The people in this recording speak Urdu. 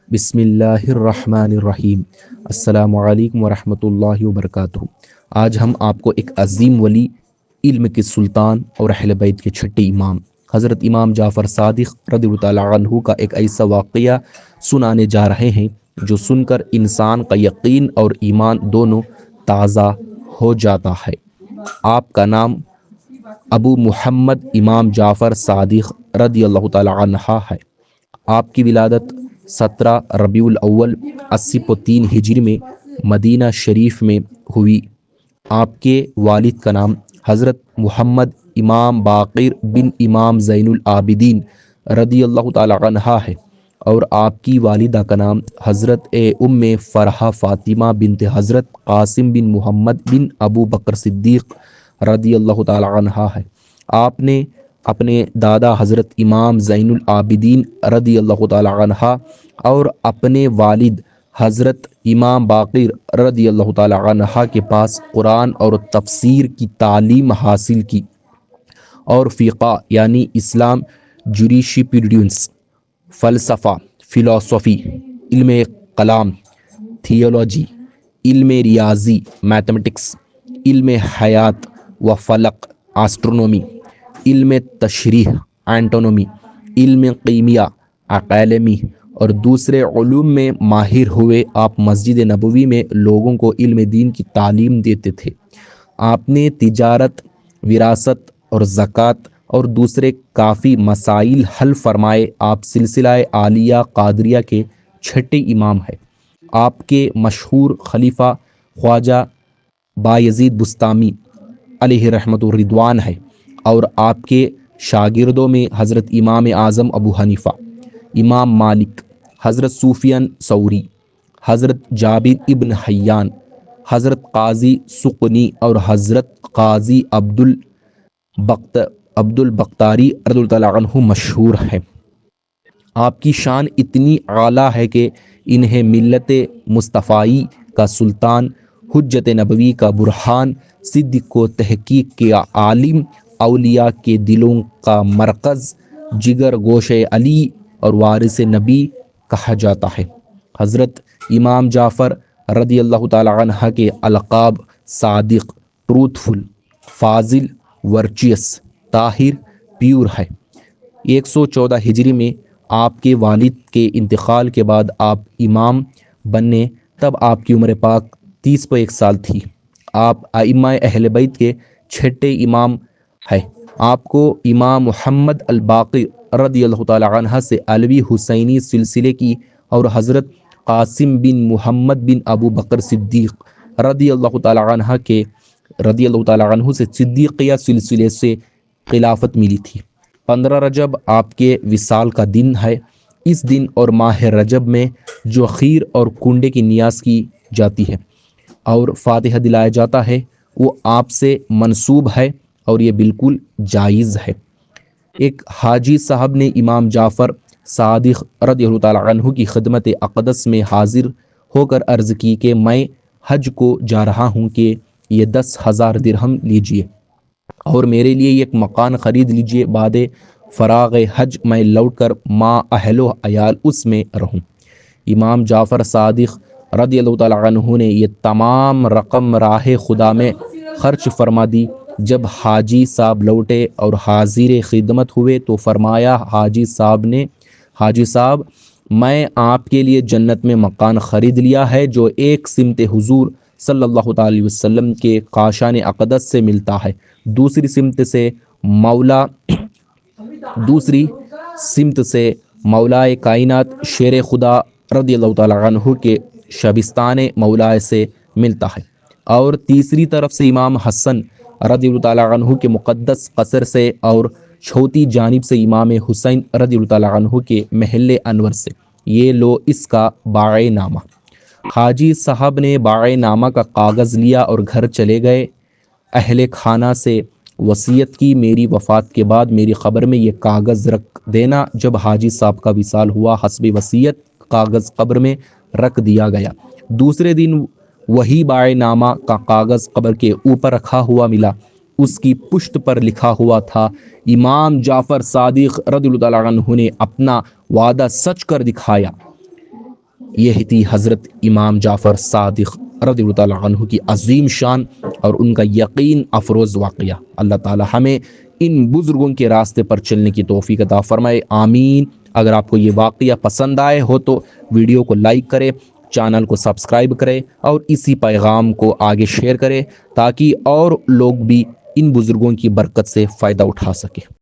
بسم اللہ الرحمن الرحیم۔ السلام علیکم ورحمۃ اللہ وبرکاتہ۔ آج ہم آپ کو ایک عظیم ولی، علم کے سلطان اور اہل بیت کے چھٹے امام حضرت امام جعفر صادق رضی اللہ تعالیٰ عنہ کا ایک ایسا واقعہ سنانے جا رہے ہیں جو سن کر انسان کا یقین اور ایمان دونوں تازہ ہو جاتا ہے۔ آپ کا نام ابو محمد امام جعفر صادق رضی اللہ تعالیٰ عنہ ہے۔ آپ کی ولادت 17 ربیع الاول 80 ہجری میں مدینہ شریف میں ہوئی۔ آپ کے والد کا نام حضرت محمد امام باقر بن امام زین العابدین رضی اللہ تعالیٰ عنہ ہے، اور آپ کی والدہ کا نام حضرت ام فرحہ فاطمہ بنت حضرت قاسم بن محمد بن ابو بکر صدیق رضی اللہ تعالیٰ عنہ ہے۔ آپ نے اپنے دادا حضرت امام زین العابدین رضی اللہ تعالیٰ عنہ اور اپنے والد حضرت امام باقر رضی اللہ تعالیٰ عنہ کے پاس قرآن اور تفسیر کی تعلیم حاصل کی، اور فقہ یعنی اسلام، جوریشپریڈنس، فلسفہ، فلسفی، علم کلام، تھیولوجی، علم ریاضی، میتھمیٹکس، علم حیات و فلک، آسٹرونومی، علم تشریح، اینٹونومی، علم کیمیا، عقیلمی اور دوسرے علوم میں ماہر ہوئے۔ آپ مسجد نبوی میں لوگوں کو علم دین کی تعلیم دیتے تھے۔ آپ نے تجارت، وراثت اور زکوٰۃ اور دوسرے کافی مسائل حل فرمائے۔ آپ سلسلہ عالیہ قادریہ کے چھٹے امام ہیں۔ آپ کے مشہور خلیفہ خواجہ بایزید بستامی علیہ رحمۃ الرضوان ہے، اور آپ کے شاگردوں میں حضرت امام اعظم ابو حنیفہ، امام مالک، حضرت سفیان ثوری، حضرت جابر ابن حیان، حضرت قاضی سقنی اور حضرت قاضی عبد البختاری رضی اللہ تعالیٰ عنہ مشہور ہے۔ آپ کی شان اتنی اعلیٰ ہے کہ انہیں ملت مصطفائی کا سلطان، حجت نبوی کا برہان، صدق و تحقیق کے عالم، اولیاء کے دلوں کا مرکز، جگر گوشے علی اور وارث نبی کہا جاتا ہے۔ حضرت امام جعفر رضی اللہ تعالیٰ عنہ کے القاب صادق، ٹروتھفل، فاضل، ورچیس، طاہر، پیور ہے۔ 114 ہجری میں آپ کے والد کے انتقال کے بعد آپ امام بنے، تب آپ کی عمر پاک 30 سال تھی۔ آپ ائمہ اہل بیت کے چھٹے امام ہیں۔ آپ کو امام محمد الباقر رضی اللہ تعالیٰ عنہ سے علوی حسینی سلسلے کی اور حضرت قاسم بن محمد بن ابو بکر صدیق رضی اللہ تعالیٰ عنہ سے صدیقیہ سلسلے سے خلافت ملی تھی۔ 15 رجب آپ کے وصال کا دن ہے۔ اس دن اور ماہ رجب میں جو خیر اور کنڈے کی نیاز کی جاتی ہے اور فاتحہ دلایا جاتا ہے، وہ آپ سے منسوب ہے اور یہ بالکل جائز ہے۔ ایک حاجی صاحب نے امام جعفر صادق رضی اللہ تعالیٰ عنہ کی خدمت اقدس میں حاضر ہو کر عرض کی کہ میں حج کو جا رہا ہوں، کہ یہ 10,000 درہم لیجئے اور میرے لیے ایک مکان خرید لیجئے۔ بعد فراغ حج میں لوٹ کر ماں، اہل و عیال اس میں رہوں۔ امام جعفر صادق رضی اللہ تعالیٰ عنہ نے یہ تمام رقم راہ خدا میں خرچ فرما دی۔ جب حاجی صاحب لوٹے اور حاضر خدمت ہوئے تو فرمایا، حاجی صاحب میں آپ کے لیے جنت میں مکان خرید لیا ہے، جو ایک سمت حضور صلی اللہ تعالی وسلم کے کاشان اقدس سے ملتا ہے، دوسری سمت سے مولائے کائنات شیر خدا رضی اللہ تعالیٰ عنہ کے شبستان مولائے سے ملتا ہے، اور تیسری طرف سے امام حسن رضی اللہ تعالیٰ عنہ کے مقدس قصر سے، اور چوتھی جانب سے امام حسین رضی اللہ تعالیٰ عنہ کے محل انور سے۔ یہ لو اس کا باعث نامہ۔ حاجی صاحب نے باعث نامہ کا کاغذ لیا اور گھر چلے گئے۔ اہل خانہ سے وصیت کی، میری وفات کے بعد میری قبر میں یہ کاغذ رکھ دینا۔ جب حاجی صاحب کا وصال ہوا، حسب وصیت کاغذ قبر میں رکھ دیا گیا۔ دوسرے دن وہی باعث نامہ کا کاغذ قبر کے اوپر رکھا ہوا ملا۔ اس کی پشت پر لکھا ہوا تھا، امام جعفر صادق رضی اللہ تعالیٰ عنہ نے اپنا وعدہ سچ کر دکھایا۔ یہ تھی حضرت امام جعفر صادق رضی اللہ تعالیٰ عنہ کی عظیم شان اور ان کا یقین افروز واقعہ۔ اللہ تعالیٰ ہمیں ان بزرگوں کے راستے پر چلنے کی توفیق عطا فرمائے، آمین۔ اگر آپ کو یہ واقعہ پسند آئے ہو تو ویڈیو کو لائک کرے، چینل کو سبسکرائب کرے اور اسی پیغام کو آگے شیئر کرے تاکہ اور لوگ بھی ان بزرگوں کی برکت سے فائدہ اٹھا سکے۔